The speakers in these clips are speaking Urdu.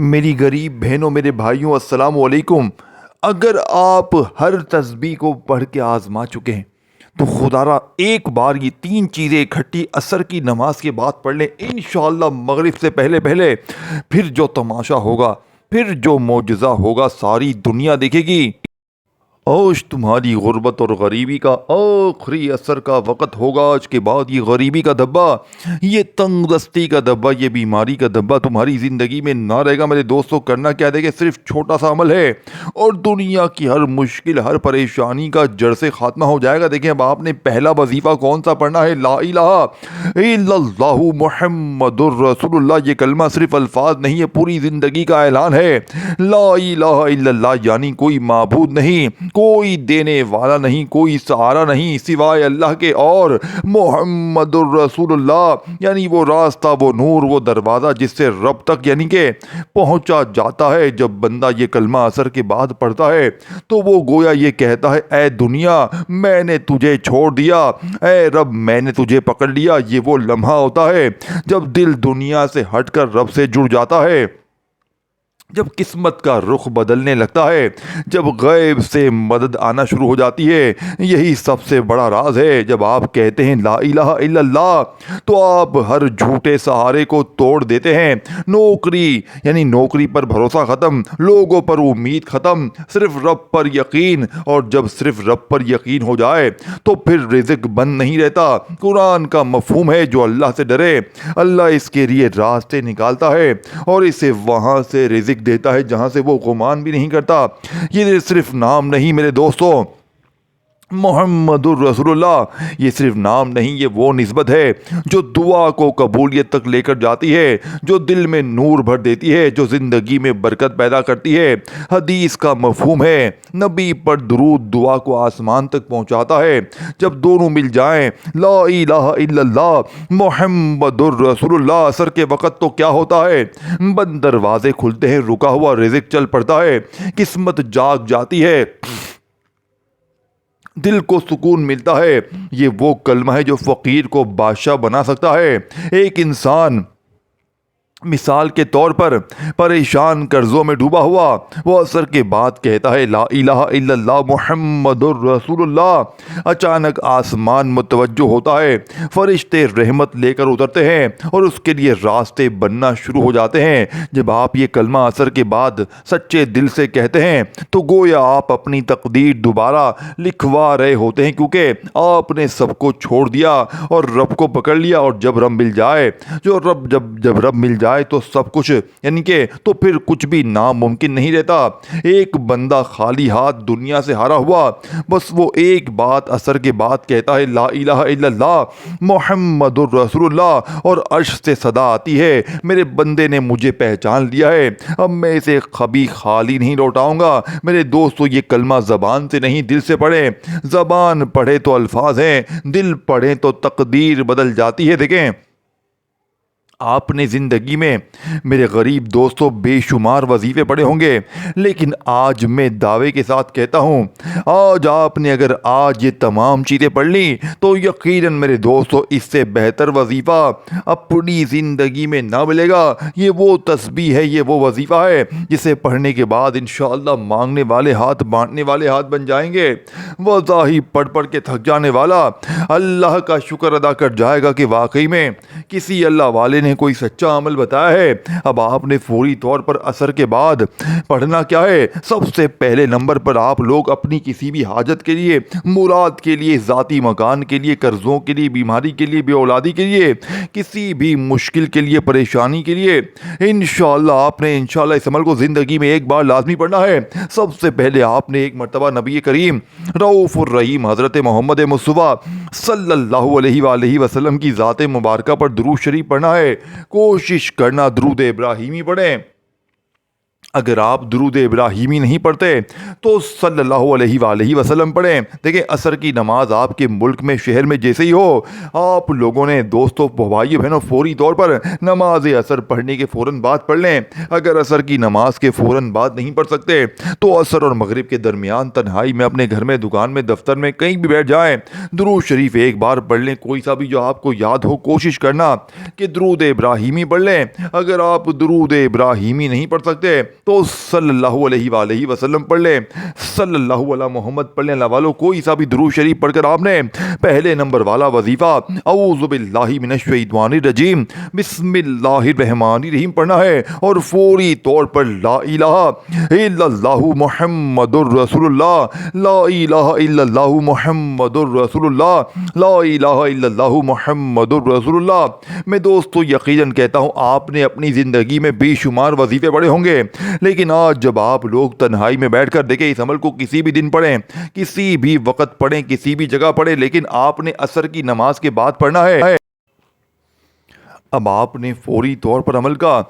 میری غریب بہنوں، میرے بھائیوں، السلام علیکم۔ اگر آپ ہر تسبیح کو پڑھ کے آزما چکے ہیں تو خدا را ایک بار یہ تین چیزیں اکٹھی عصر کی نماز کے بعد پڑھ لیں، انشاءاللہ مغرب سے پہلے پہلے پھر جو تماشا ہوگا، پھر جو معجزہ ہوگا ساری دنیا دیکھے گی۔ آج تمہاری غربت اور غریبی کا آخری اثر کا وقت ہوگا۔ آج کے بعد یہ غریبی کا دھبا، یہ تنگ دستی کا دھبا، یہ بیماری کا دھبا تمہاری زندگی میں نہ رہے گا۔ میرے دوستوں، کرنا کیا دے گے؟ صرف چھوٹا سا عمل ہے اور دنیا کی ہر مشکل، ہر پریشانی کا جڑ سے خاتمہ ہو جائے گا۔ دیکھیں، اب آپ نے پہلا وظیفہ کون سا پڑھنا ہے؟ لا الہ الا اللہ محمد الرسول اللہ۔ یہ کلمہ صرف الفاظ نہیں ہے، پوری زندگی کا اعلان ہے۔ لا الہ الا اللہ یعنی کوئی معبود نہیں، کوئی دینے والا نہیں، کوئی سہارا نہیں سوائے اللہ کے، اور محمد الرسول اللہ یعنی وہ راستہ، وہ نور، وہ دروازہ جس سے رب تک یعنی کہ پہنچا جاتا ہے۔ جب بندہ یہ کلمہ عصر کے بعد پڑھتا ہے تو وہ گویا یہ کہتا ہے، اے دنیا میں نے تجھے چھوڑ دیا، اے رب میں نے تجھے پکڑ لیا۔ یہ وہ لمحہ ہوتا ہے جب دل دنیا سے ہٹ کر رب سے جڑ جاتا ہے، جب قسمت کا رخ بدلنے لگتا ہے، جب غیب سے مدد آنا شروع ہو جاتی ہے۔ یہی سب سے بڑا راز ہے۔ جب آپ کہتے ہیں لا الہ الا اللہ تو آپ ہر جھوٹے سہارے کو توڑ دیتے ہیں۔ نوکری یعنی نوکری پر بھروسہ ختم، لوگوں پر امید ختم، صرف رب پر یقین۔ اور جب صرف رب پر یقین ہو جائے تو پھر رزق بند نہیں رہتا۔ قرآن کا مفہوم ہے، جو اللہ سے ڈرے اللہ اس کے لیے راستے نکالتا ہے اور اسے وہاں سے رزق دیتا ہے جہاں سے وہ گمان بھی نہیں کرتا۔ یہ صرف نام نہیں میرے دوستوں، محمد الرسول اللہ یہ صرف نام نہیں، یہ وہ نسبت ہے جو دعا کو قبولیت تک لے کر جاتی ہے، جو دل میں نور بھر دیتی ہے، جو زندگی میں برکت پیدا کرتی ہے۔ حدیث کا مفہوم ہے، نبی پر درود دعا کو آسمان تک پہنچاتا ہے۔ جب دونوں مل جائیں، لا الہ الا اللہ محمد الرسول اللہ، عصر کے وقت تو کیا ہوتا ہے؟ بند دروازے کھلتے ہیں، رکا ہوا رزق چل پڑتا ہے، قسمت جاگ جاتی ہے، دل کو سکون ملتا ہے۔ یہ وہ کلمہ ہے جو فقیر کو بادشاہ بنا سکتا ہے۔ ایک انسان مثال کے طور پر پریشان قرضوں میں ڈوبا ہوا، وہ عصر کے بعد کہتا ہے لا الہ الا اللہ محمد الرسول اللہ، اچانک آسمان متوجہ ہوتا ہے، فرشتے رحمت لے کر اترتے ہیں اور اس کے لیے راستے بننا شروع ہو جاتے ہیں۔ جب آپ یہ کلمہ عصر کے بعد سچے دل سے کہتے ہیں تو گویا آپ اپنی تقدیر دوبارہ لکھوا رہے ہوتے ہیں، کیونکہ آپ نے سب کو چھوڑ دیا اور رب کو پکڑ لیا۔ اور جب رب مل جائے، جب رب مل جائے تو سب کچھ یعنی کہ تو پھر کچھ بھی ناممکن نہیں رہتا۔ ایک بندہ خالی ہاتھ دنیا سے ہارا ہوا، بس وہ ایک بات عصر کے بعد کہتا ہے لا الہ الا اللہ محمد الرسول اللہ، اور عرش سے صدا آتی ہے، میرے بندے نے مجھے پہچان لیا ہے، اب میں اسے کبھی خالی نہیں لوٹاؤں گا۔ میرے دوستو، یہ کلمہ زبان سے نہیں، دل سے پڑھیں۔ زبان پڑھے تو الفاظ ہیں، دل پڑھے تو تقدیر بدل جاتی ہے۔ دیکھیں، آپ نے زندگی میں میرے غریب دوستوں بے شمار وظیفے پڑھے ہوں گے، لیکن آج میں دعوے کے ساتھ کہتا ہوں، آج آپ نے اگر آج یہ تمام چیزیں پڑھ لی تو یقیناً میرے دوستوں اس سے بہتر وظیفہ اپنی زندگی میں نہ ملے گا۔ یہ وہ تسبیح ہے، یہ وہ وظیفہ ہے جسے پڑھنے کے بعد انشاءاللہ مانگنے والے ہاتھ بانٹنے والے ہاتھ بن جائیں گے۔ وظائف پڑھ پڑھ کے تھک جانے والا اللہ کا شکر ادا کر جائے گا کہ واقعی میں کسی اللہ والے نے کوئی سچا عمل بتایا ہے۔ اب آپ نے فوری طور پر عصر کے بعد پڑھنا کیا ہے؟ سب سے پہلے نمبر پر آپ لوگ اپنی کسی بھی حاجت کے لیے، مراد کے لیے، ذاتی مکان کے لیے، قرضوں کے لیے، بیماری کے لیے، بے اولادی کے لیے، کسی بھی مشکل کے لیے، پریشانی کے لیے، انشاءاللہ آپ نے انشاءاللہ اس عمل کو زندگی میں ایک بار لازمی پڑھنا ہے۔ سب سے پہلے آپ نے ایک مرتبہ نبی کریم رؤوف الرحیم حضرت محمد مصطفیٰ صلی اللہ علیہ وآلہ وسلم کی ذات مبارکہ پر درود شریف پڑھنا ہے۔ کوشش کرنا درود ابراہیمی پڑھیں، اگر آپ درود ابراہیمی نہیں پڑھتے تو صلی اللہ علیہ وآلہ وسلم پڑھیں۔ دیکھیں عصر کی نماز آپ کے ملک میں شہر میں جیسے ہی ہو، آپ لوگوں نے دوستوں بھائیوں بہنوں فوری طور پر نماز عصر پڑھنے کے فوراً بعد پڑھ لیں۔ اگر عصر کی نماز کے فوراً بعد نہیں پڑھ سکتے تو عصر اور مغرب کے درمیان تنہائی میں اپنے گھر میں، دکان میں، دفتر میں، کہیں بھی بیٹھ جائیں، درود شریف ایک بار پڑھ لیں، کوئی سا بھی جو آپ کو یاد ہو۔ کوشش کرنا کہ درود ابراہیمی پڑھ لیں۔ اگر آپ درود ابراہیمی نہیں پڑھ سکتے تو صلی اللہ علیہ وآلہ وسلم پڑھ لیں، صلی اللہ علی محمد پڑھ لیں۔ اللہ والوں کوئی سا بھی درود شریف پڑھ کر آپ نے پہلے نمبر والا وظیفہ اعوذ باللہ من الشیطان الرجیم بسم اللہ الرحمن الرحیم پڑھنا ہے، اور فوری طور پر لا الہ الا اللہ محمد الرسول اللہ، لا الہ الا اللہ محمد الرسول اللہ، لا الہ الا اللہ محمد الرسول اللہ۔ میں دوستو یقیناً کہتا ہوں آپ نے اپنی زندگی میں بے شمار وظیفے پڑھے ہوں گے، لیکن آج جب آپ لوگ تنہائی میں بیٹھ کر دیکھیں، اس عمل کو کسی بھی دن پڑھیں، کسی بھی وقت پڑھیں، کسی بھی جگہ پڑھیں، لیکن آپ نے عصر کی نماز کے بعد پڑھنا ہے۔ اب آپ نے فوری طور پر عمل کا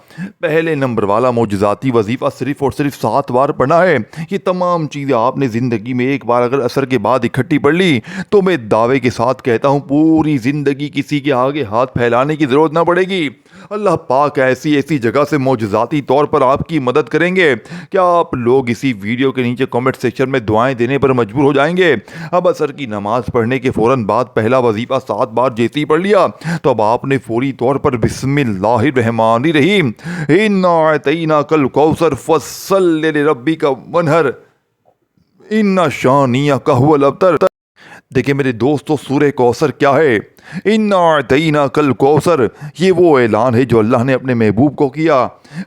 پہلے نمبر والا معجزاتی وظیفہ صرف اور صرف 7 بار پڑھنا ہے۔ یہ تمام چیزیں آپ نے زندگی میں ایک بار اگر عصر کے بعد اکٹھی پڑھ لی تو میں دعوے کے ساتھ کہتا ہوں پوری زندگی کسی کے آگے ہاتھ پھیلانے کی ضرورت نہ پڑے گی۔ اللہ پاک ایسی جگہ سے معجزاتی طور پر آپ کی مدد کریں گے کہ آپ لوگ اسی ویڈیو کے نیچے کمنٹ سیکشن میں دعائیں دینے پر مجبور ہو جائیں گے۔ اب عصر کی نماز پڑھنے کے فوراً بعد پہلا وظیفہ 7 بار جیسے ہی پڑھ لیا تو اب آپ نے فوری طور پر بسم اللہ الرحمن الرحیم انا اعطیناک الکوثر فصل لربک وانحر ان شانیک هو الابتر۔ دیکھیں میرے دوستو سورہ کوثر کیا ہے؟ انا اعطیناک الکوثر، یہ وہ اعلان ہے جو اللہ نے اپنے محبوب کو کیا۔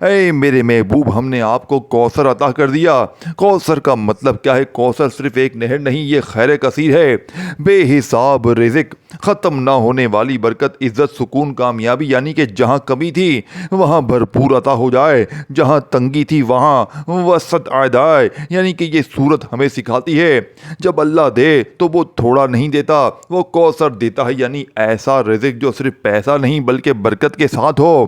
اے میرے محبوب ہم نے آپ کو کوثر عطا کر دیا۔ کوثر کا مطلب کیا ہے؟ کوثر صرف ایک نہر نہیں، یہ خیر کثیر ہے، بے حساب رزق، ختم نہ ہونے والی برکت، عزت، سکون، کامیابی، یعنی کہ جہاں کمی تھی وہاں بھرپور عطا ہو جائے، جہاں تنگی تھی وہاں وسط آ جائے۔ یعنی کہ یہ صورت ہمیں سکھاتی ہے جب اللہ دے تو وہ تھوڑا نہیں دیتا، وہ کوثر دیتا ہے، یعنی ایسا رزق جو صرف پیسہ نہیں بلکہ برکت کے ساتھ ہو۔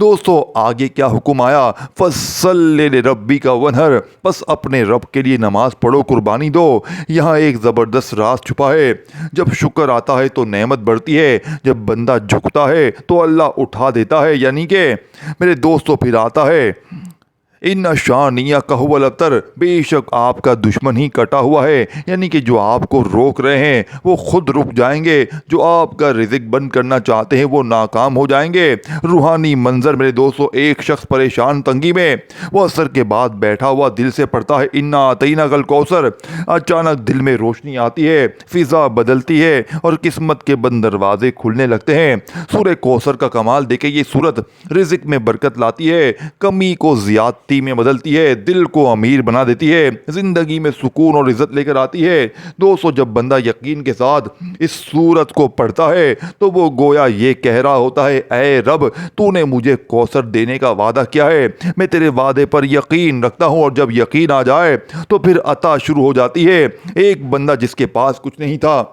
دوستو آگے کیا حکم آیا؟ فصل لربک وانحر، بس اپنے رب کے لیے نماز پڑھو، قربانی دو۔ یہاں ایک زبردست راز چھپا ہے، جب شکر آتا ہے تو نعمت بڑھتی ہے، جب بندہ جھکتا ہے تو اللہ اٹھا دیتا ہے۔ یعنی کہ میرے دوستو پھر آتا ہے ان شانیک هو الابتر، بے شک آپ کا دشمن ہی کٹا ہوا ہے، یعنی کہ جو آپ کو روک رہے ہیں وہ خود رک جائیں گے، جو آپ کا رزق بند کرنا چاہتے ہیں وہ ناکام ہو جائیں گے۔ روحانی منظر میرے دوستو، ایک شخص پریشان تنگی میں وہ عصر کے بعد بیٹھا ہوا دل سے پڑھتا ہے انا اعطیناک الکوثر، اچانک دل میں روشنی آتی ہے، فضا بدلتی ہے اور قسمت کے بند دروازے کھلنے لگتے ہیں۔ سورہ کوثر کا کمال دیکھیں، یہ سورت رزق میں برکت لاتی ہے، کمی کو زیادتی میں بدلتی ہے، دل کو امیر بنا دیتی ہے، زندگی میں سکون اور عزت لے کر آتی ہے۔ دوستو جب بندہ یقین کے ساتھ اس سورت کو پڑھتا ہے تو وہ گویا یہ کہہ رہا ہوتا ہے اے رب تو نے مجھے کوثر دینے کا وعدہ کیا ہے، میں تیرے وعدے پر یقین رکھتا ہوں، اور جب یقین آ جائے تو پھر عطا شروع ہو جاتی ہے۔ ایک بندہ جس کے پاس کچھ نہیں تھا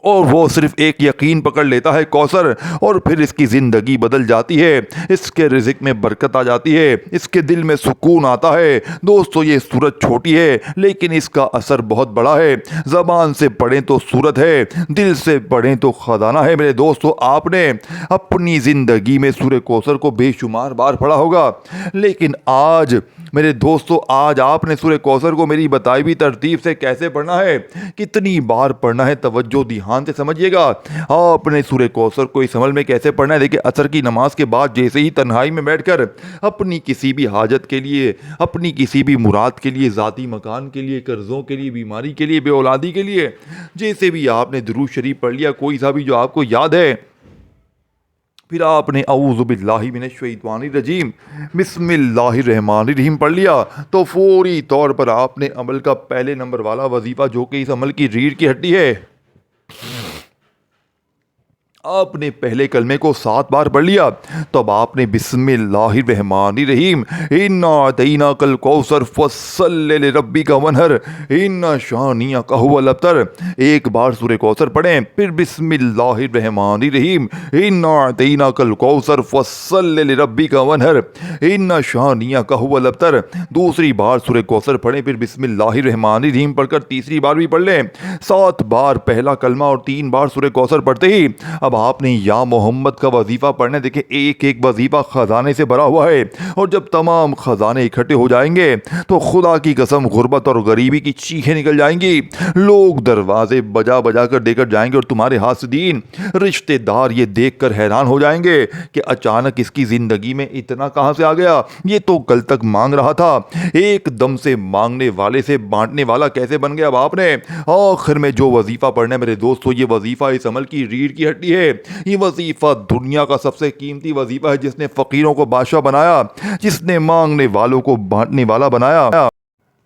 اور وہ صرف ایک یقین پکڑ لیتا ہے کوثر، اور پھر اس کی زندگی بدل جاتی ہے، اس کے رزق میں برکت آ جاتی ہے، اس کے دل میں سکون آتا ہے۔ دوستو یہ سورت چھوٹی ہے لیکن اس کا اثر بہت بڑا ہے۔ زبان سے پڑھیں تو سورت ہے، دل سے پڑھیں تو خزانہ ہے۔ میرے دوستو آپ نے اپنی زندگی میں سورہ کوثر کو بے شمار بار پڑھا ہوگا، لیکن آج میرے دوستو آج آپ نے سورہ کوثر کو میری بتائی ہوئی ترتیب سے کیسے پڑھنا ہے، کتنی بار پڑھنا ہے، توجہ دھیان سے سمجھیے گا۔ آپ نے سورہ کوثر کو اس عمل میں کیسے پڑھنا ہے؟ دیکھیں عصر کی نماز کے بعد جیسے ہی تنہائی میں بیٹھ کر اپنی کسی بھی حاجت کے لیے، اپنی کسی بھی مراد کے لیے، ذاتی مکان کے لیے، قرضوں کے لیے، بیماری کے لیے، بے اولادی کے لیے، جیسے بھی آپ نے درود شریف پڑھ لیا کوئی سا بھی جو آپ کو یاد ہے، پھر آپ نے اعوذ باللہ من الشیطان الرجیم بسم اللہ الرحمن الرحیم پڑھ لیا تو فوری طور پر آپ نے عمل کا پہلے نمبر والا وظیفہ جو کہ اس عمل کی ریڑھ کی ہڈی ہے، آپ نے پہلے کلمے کو 7 بار پڑھ لیا، تب آپ نے بسم اللہ الرحمن الرحیم انا اعطیناک الکوثر فصل لربک ونہر ان شانیک هو الابتر ایک بار سورہ کوثر پڑھیں، پھر بسم اللہ الرحمن الرحیم انا اعطیناک الکوثر فصل لربک ونہر ان شانیک هو الابتر دوسری بار سورہ کوثر پڑھیں، پھر بسم اللہ الرحمن الرحیم پڑھ کر تیسری بار بھی پڑھ لیں۔ 7 بار پہلا کلمہ اور 3 بار سورہ کوثر پڑھتے ہی اب آپ نے یا محمد کا وظیفہ پڑھنا ہے۔ دیکھیں ایک ایک وظیفہ خزانے سے بھرا ہوا ہے، اور جب تمام خزانے اکٹھے ہو جائیں گے تو خدا کی قسم غربت اور غریبی کی چیخیں نکل جائیں گی، لوگ دروازے بجا بجا کر دے کر جائیں گے، اور تمہارے حاسدین رشتہ دار یہ دیکھ کر حیران ہو جائیں گے کہ اچانک اس کی زندگی میں اتنا کہاں سے آ گیا، یہ تو کل تک مانگ رہا تھا، ایک دم سے مانگنے والے سے بانٹنے والا کیسے بن گیا۔ اب آپ نے آخر میں جو وظیفہ پڑھنا ہے میرے دوستو، یہ وظیفہ اس عمل کی ریڑھ کی ہڈی ہے، یہ وظیفہ دنیا کا سب سے قیمتی وظیفہ ہے، جس نے فقیروں کو بادشاہ بنایا، جس نے مانگنے والوں کو بانٹنے والا بنایا۔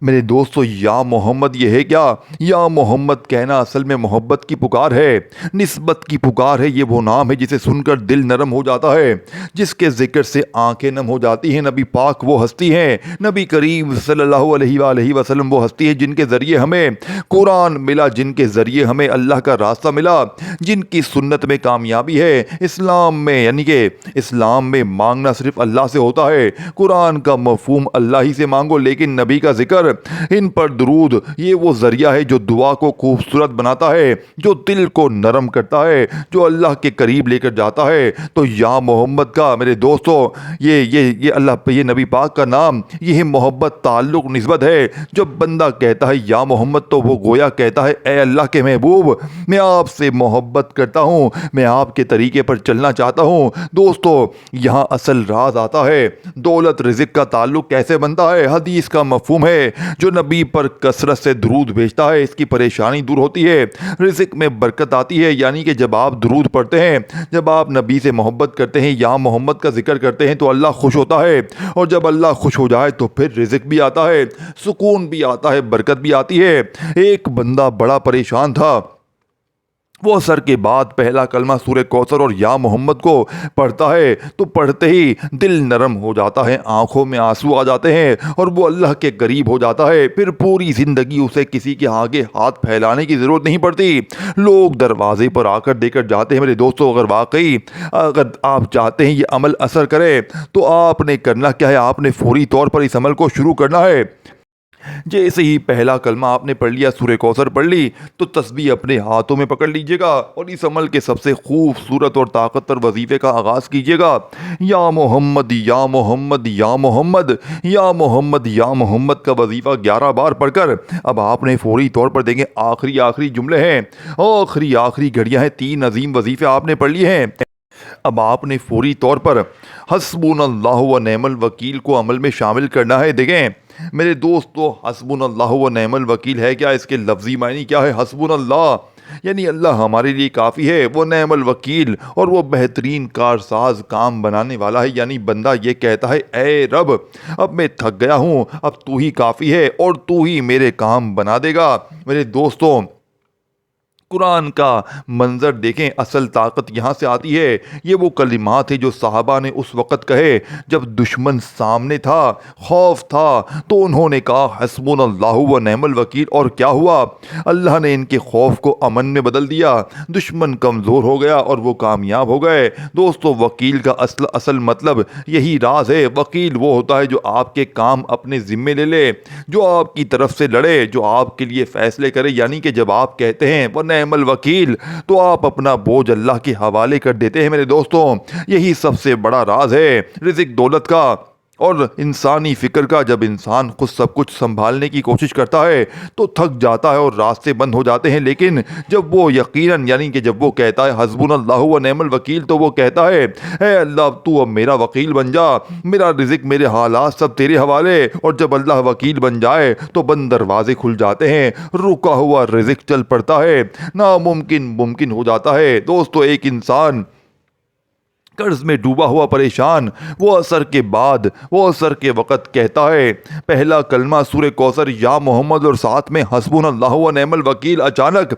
میرے دوستو یا محمد یہ ہے کیا؟ یا محمد کہنا اصل میں محبت کی پکار ہے، نسبت کی پکار ہے، یہ وہ نام ہے جسے سن کر دل نرم ہو جاتا ہے، جس کے ذکر سے آنکھیں نم ہو جاتی ہیں۔ نبی پاک وہ ہستی ہیں، نبی کریم صلی اللہ علیہ وآلہ وسلم وہ ہستی ہے جن کے ذریعے ہمیں قرآن ملا، جن کے ذریعے ہمیں اللہ کا راستہ ملا، جن کی سنت میں کامیابی ہے۔ اسلام میں یعنی کہ اسلام میں مانگنا صرف اللہ سے ہوتا ہے، قرآن کا مفہوم اللہ ہی سے مانگو، لیکن نبی کا ذکر، ان پر درود، یہ وہ ذریعہ ہے جو دعا کو خوبصورت بناتا ہے، جو دل کو نرم کرتا ہے، جو اللہ کے قریب لے کر جاتا ہے۔ تو یا محمد کا میرے دوستو یہ اللہ، یہ نبی پاک کا نام، یہ محبت، تعلق، نسبت ہے۔ جب بندہ کہتا ہے یا محمد تو وہ گویا کہتا ہے اے اللہ کے محبوب، میں آپ سے محبت کرتا ہوں، میں آپ کے طریقے پر چلنا چاہتا ہوں۔ دوستو یہاں اصل راز آتا ہے، دولت رزق کا تعلق کیسے بنتا ہے۔ حدیث کا مفہوم ہے، جو نبی پر کثرت سے درود بھیجتا ہے اس کی پریشانی دور ہوتی ہے، رزق میں برکت آتی ہے۔ یعنی کہ جب آپ درود پڑھتے ہیں، جب آپ نبی سے محبت کرتے ہیں، یا محمد کا ذکر کرتے ہیں، تو اللہ خوش ہوتا ہے، اور جب اللہ خوش ہو جائے تو پھر رزق بھی آتا ہے، سکون بھی آتا ہے، برکت بھی آتی ہے۔ ایک بندہ بڑا پریشان تھا، وہ اثر کے بعد پہلا کلمہ سورہ کوثر اور یا محمد کو پڑھتا ہے تو پڑھتے ہی دل نرم ہو جاتا ہے، آنکھوں میں آنسو آ جاتے ہیں، اور وہ اللہ کے قریب ہو جاتا ہے۔ پھر پوری زندگی اسے کسی کے آگے ہاتھ پھیلانے کی ضرورت نہیں پڑتی، لوگ دروازے پر آ کر دے کر جاتے ہیں۔ میرے دوستو اگر آپ چاہتے ہیں یہ عمل اثر کرے تو آپ نے کرنا کیا ہے، آپ نے فوری طور پر اس عمل کو شروع کرنا ہے۔ جیسے ہی پہلا کلمہ آپ نے پڑھ لیا، سورہ کوثر پڑھ لی، تو تسبیح اپنے ہاتھوں میں پکڑ لیجئے گا اور اس عمل کے سب سے خوبصورت اور طاقتور وظیفے کا آغاز کیجئے گا۔ یا محمد یا محمد یا محمد یا محمد یا محمد کا وظیفہ 11 بار پڑھ کر اب آپ نے فوری طور پر دیکھیں آخری جملے ہیں، آخری گھڑیاں ہیں، 3 عظیم وظیفے آپ نے پڑھ لیے ہیں۔ اب آپ نے فوری طور پر حسبنا اللہ و نعم الوکیل کو عمل میں شامل کرنا ہے۔ دیکھیں میرے دوستو، حسبنا اللہ و نعم الوکیل ہے کیا؟ اس کے لفظی معنی کیا ہے؟ حسبنا اللہ یعنی اللہ ہمارے لیے کافی ہے، وہ نعم الوکیل اور وہ بہترین کارساز، کام بنانے والا ہے۔ یعنی بندہ یہ کہتا ہے اے رب، اب میں تھک گیا ہوں، اب تو ہی کافی ہے اور تو ہی میرے کام بنا دے گا۔ میرے دوستو قرآن کا منظر دیکھیں، اصل طاقت یہاں سے آتی ہے۔ یہ وہ کلمات ہیں جو صحابہ نے اس وقت کہے جب دشمن سامنے تھا، خوف تھا، تو انہوں نے کہا حسبنا اللہ و نعم الوکیل، اور کیا ہوا؟ اللہ نے ان کے خوف کو امن میں بدل دیا، دشمن کمزور ہو گیا اور وہ کامیاب ہو گئے۔ دوستو وکیل کا اصل مطلب یہی راز ہے۔ وکیل وہ ہوتا ہے جو آپ کے کام اپنے ذمے لے لے، جو آپ کی طرف سے لڑے، جو آپ کے لیے فیصلے کرے۔ یعنی کہ جب آپ کہتے ہیں وہ نعم الوکیل تو آپ اپنا بوجھ اللہ کے حوالے کر دیتے ہیں۔ میرے دوستوں یہی سب سے بڑا راز ہے رزق، دولت کا اور انسانی فکر کا۔ جب انسان خود سب کچھ سنبھالنے کی کوشش کرتا ہے تو تھک جاتا ہے اور راستے بند ہو جاتے ہیں، لیکن جب وہ یقیناً یعنی کہ جب وہ کہتا ہے حسبنا اللہ و نعم الوکیل، تو وہ کہتا ہے اے اللہ تو اب میرا وکیل بن جا، میرا رزق، میرے حالات سب تیرے حوالے۔ اور جب اللہ وکیل بن جائے تو بند دروازے کھل جاتے ہیں، رکا ہوا رزق چل پڑتا ہے، ناممکن ممکن ہو جاتا ہے۔ دوستو ایک انسان قرض میں ڈوبا ہوا پریشان وہ عصر کے بعد وہ عصر کے وقت کہتا ہے پہلا کلمہ سورہ کوثر یا محمد اور ساتھ میں حسبنا اللہ و نعم الوکیل، اچانک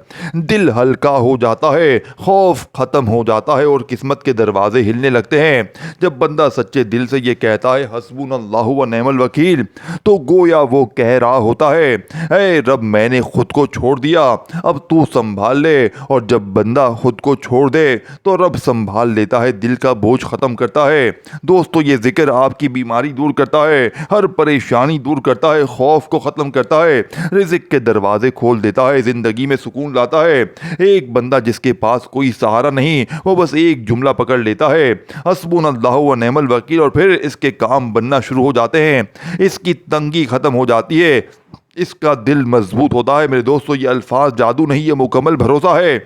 دل ہلکا ہو جاتا ہے، خوف ختم ہو جاتا ہے اور قسمت کے دروازے ہلنے لگتے ہیں۔ جب بندہ سچے دل سے یہ کہتا ہے حسبنا اللہ و نعم الوکیل تو گویا وہ کہہ رہا ہوتا ہے اے رب میں نے خود کو چھوڑ دیا، اب تو سنبھال لے۔ اور جب بندہ خود کو چھوڑ دے تو رب سنبھال لیتا ہے، دل کا بوجھ ختم کرتا ہے۔ دوستو یہ ذکر آپ کی بیماری دور کرتا ہے، ہر پریشانی دور کرتا ہے، خوف کو ختم کرتا ہے، رزق کے دروازے کھول دیتا ہے، زندگی میں سکون لاتا ہے۔ ایک بندہ جس کے پاس کوئی سہارا نہیں وہ بس ایک جملہ پکڑ لیتا ہے حسبنا اللہ و نعم الوکیل، اور پھر اس کے کام بننا شروع ہو جاتے ہیں، اس کی تنگی ختم ہو جاتی ہے، اس کا دل مضبوط ہوتا ہے۔ میرے دوستو یہ الفاظ جادو نہیں، یہ مکمل بھروسہ ہے۔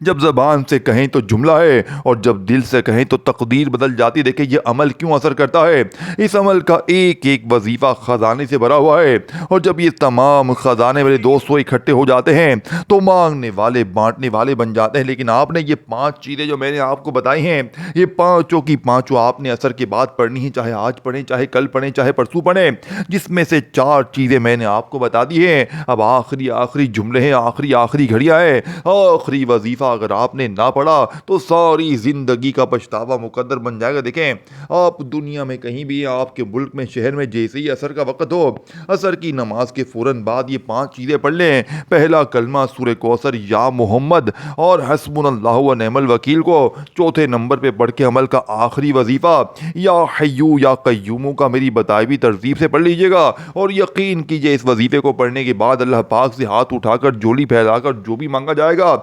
جب زبان سے کہیں تو جملہ ہے اور جب دل سے کہیں تو تقدیر بدل جاتی۔ دیکھیں یہ عمل کیوں اثر کرتا ہے، اس عمل کا ایک ایک وظیفہ خزانے سے بھرا ہوا ہے، اور جب یہ تمام خزانے میرے دوستوں اکٹھے ہو جاتے ہیں تو مانگنے والے بانٹنے والے بن جاتے ہیں۔ لیکن آپ نے یہ 5 چیزیں جو میں نے آپ کو بتائی ہیں، یہ پانچوں کی پانچوں آپ نے اثر کے بعد پڑھنی ہیں، چاہے آج پڑھیں، چاہے کل پڑھیں، چاہے پرسوں پڑھیں، جس میں سے 4 چیزیں میں نے آپ کو بتا دی ہیں۔ اب آخری جملے ہیں، آخری گھڑیاں ہیں، آخری وظیفہ اگر آپ نے نہ پڑھا تو ساری زندگی کا پچھتاوا مقدر بن جائے گا۔ دیکھیں آپ دنیا میں کہیں بھی، آپ کے ملک میں، شہر میں، جیسے ہی عصر کا وقت ہو، عصر کی نماز کے فوراً بعد یہ 5 چیزیں پڑھ لیں۔ پہلا کلمہ سورہ کوثر یا محمد اور حسبنا اللہ و نعم الوکیل کو چوتھے نمبر پہ پڑھ کے عمل کا آخری وظیفہ یا حیو یا قیوم کا میری بتائی ہوئی ترتیب سے پڑھ لیجئے گا، اور یقین کیجئے اس وظیفے کو پڑھنے کے بعد اللہ پاک سے ہاتھ اٹھا کر جھولی پھیلا کر جو بھی مانگا جائے گا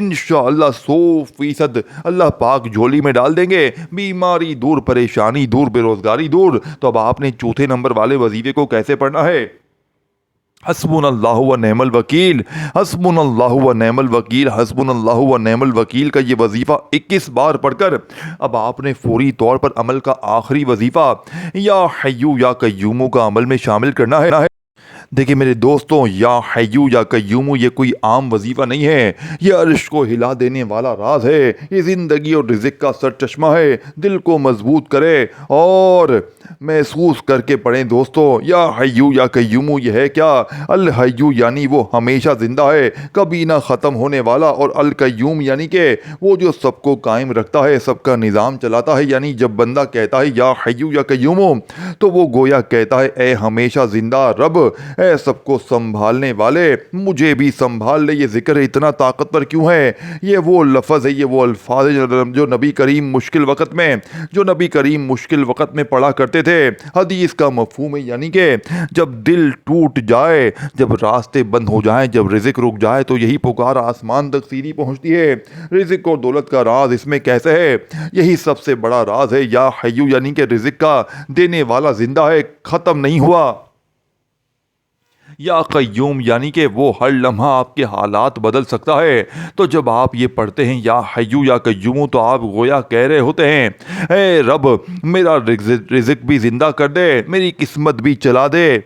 انشاءاللہ 100% اللہ پاک جھولی میں ڈال دیں گے۔ بیماری دور، پریشانی دور، بے روزگاری دور۔ تو اب آپ نے چوتھے نمبر والے وظیفے کو کیسے پڑھنا ہے؟ حسبنا اللہ و نعم الوکیل، حسبنا اللہ و نعم الوکیل، حسبنا اللہ و نعم الوکیل کا یہ وظیفہ 21 بار پڑھ کر اب آپ نے فوری طور پر عمل کا آخری وظیفہ یا حیو یا قیوم کا عمل میں شامل کرنا ہے۔ دیکھیں میرے دوستوں یا حیو یا قیوم یہ کوئی عام وظیفہ نہیں ہے، یہ عرش کو ہلا دینے والا راز ہے، یہ زندگی اور رزق کا سر چشمہ ہے۔ دل کو مضبوط کرے اور محسوس کر کے پڑھیں دوستوں۔ یا حیو یا قیوم یہ ہے کیا؟ الحیو یعنی وہ ہمیشہ زندہ ہے، کبھی نہ ختم ہونے والا، اور القیوم یعنی کہ وہ جو سب کو قائم رکھتا ہے، سب کا نظام چلاتا ہے۔ یعنی جب بندہ کہتا ہے یا حیو یا قیوم تو وہ گویا کہتا ہے اے ہمیشہ زندہ رب، اے سب کو سنبھالنے والے، مجھے بھی سنبھال لے۔ یہ ذکر اتنا طاقتور کیوں ہے؟ یہ وہ لفظ ہے، یہ وہ الفاظ ہے جو نبی کریم مشکل وقت میں پڑھا کرتے تھے۔ حدیث کا مفہوم ہے یعنی کہ جب دل ٹوٹ جائے، جب راستے بند ہو جائیں، جب رزق رک جائے تو یہی پکار آسمان تک سیدھی پہنچتی ہے۔ رزق اور دولت کا راز اس میں کیسے ہے؟ یہی سب سے بڑا راز ہے۔ یا حیو یعنی کہ رزق کا دینے والا زندہ ہے، ختم نہیں ہوا۔ یا قیوم یعنی کہ وہ ہر لمحہ آپ کے حالات بدل سکتا ہے۔ تو جب آپ یہ پڑھتے ہیں یا حیو یا قیوم تو آپ گویا کہہ رہے ہوتے ہیں اے رب میرا رزق بھی زندہ کر دے، میری قسمت بھی چلا دے۔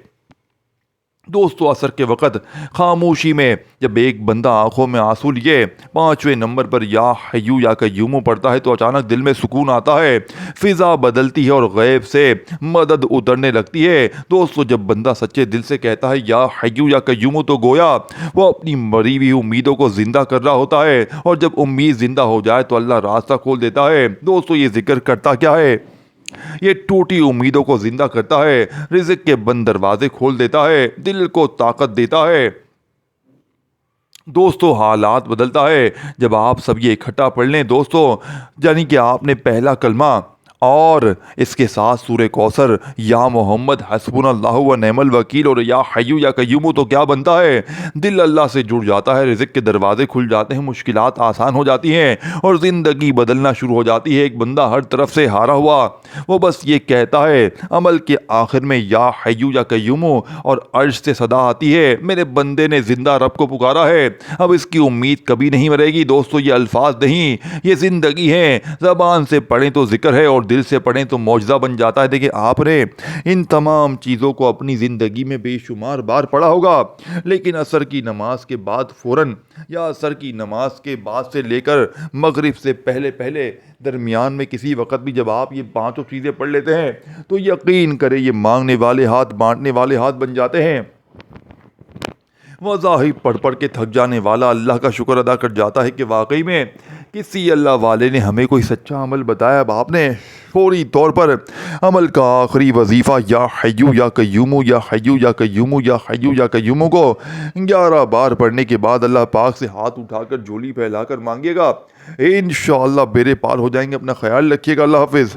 دوستو عصر کے وقت خاموشی میں جب ایک بندہ آنکھوں میں آنسو لیے 5ویں نمبر پر یا حیو یا قیوم پڑھتا ہے تو اچانک دل میں سکون آتا ہے، فضا بدلتی ہے اور غیب سے مدد اترنے لگتی ہے۔ دوستو جب بندہ سچے دل سے کہتا ہے یا حیو یا قیوم تو گویا وہ اپنی مری ہوئی امیدوں کو زندہ کر رہا ہوتا ہے، اور جب امید زندہ ہو جائے تو اللہ راستہ کھول دیتا ہے۔ دوستو یہ ذکر کرتا کیا ہے؟ یہ ٹوٹی امیدوں کو زندہ کرتا ہے، رزق کے بند دروازے کھول دیتا ہے، دل کو طاقت دیتا ہے۔ دوستو حالات بدلتا ہے جب آپ سب یہ اکٹھا پڑھ لیں دوستو، یعنی کہ آپ نے پہلا کلمہ اور اس کے ساتھ سورہ کوثر یا محمد حسبنا اللہ و نعم الوکیل اور یا حیو یا قیوم تو کیا بنتا ہے؟ دل اللہ سے جڑ جاتا ہے، رزق کے دروازے کھل جاتے ہیں، مشکلات آسان ہو جاتی ہیں اور زندگی بدلنا شروع ہو جاتی ہے۔ ایک بندہ ہر طرف سے ہارا ہوا وہ بس یہ کہتا ہے عمل کے آخر میں یا حیو یا قیوم، اور عرش سے صدا آتی ہے میرے بندے نے زندہ رب کو پکارا ہے، اب اس کی امید کبھی نہیں مرے گی۔ دوستو یہ الفاظ نہیں، یہ زندگی ہے، زبان سے پڑھیں تو ذکر ہے اور دل سے پڑھیں تو معجزہ بن جاتا ہے۔ دیکھیں آپ نے ان تمام چیزوں کو اپنی زندگی میں بے شمار بار پڑھا ہوگا، لیکن عصر کی نماز کے بعد فوراً یا عصر کی نماز کے بعد سے لے کر مغرب سے پہلے درمیان میں کسی وقت بھی جب آپ یہ پانچوں چیزیں پڑھ لیتے ہیں تو یقین کریں یہ مانگنے والے ہاتھ بانٹنے والے ہاتھ بن جاتے ہیں۔ وظائف پڑھ کے تھک جانے والا اللہ کا شکر ادا کر جاتا ہے کہ واقعی میں کسی اللہ والے نے ہمیں کوئی سچا عمل بتایا۔ اب آپ نے فوری طور پر عمل کا آخری وظیفہ یا حیو یا قیوم یا حیو یا قیوم یا حیو یا قیوم کو 11 بار پڑھنے کے بعد اللہ پاک سے ہاتھ اٹھا کر جھولی پھیلا کر مانگے گا، انشاءاللہ بیڑے پار ہو جائیں گے۔ اپنا خیال رکھیے گا، اللہ حافظ۔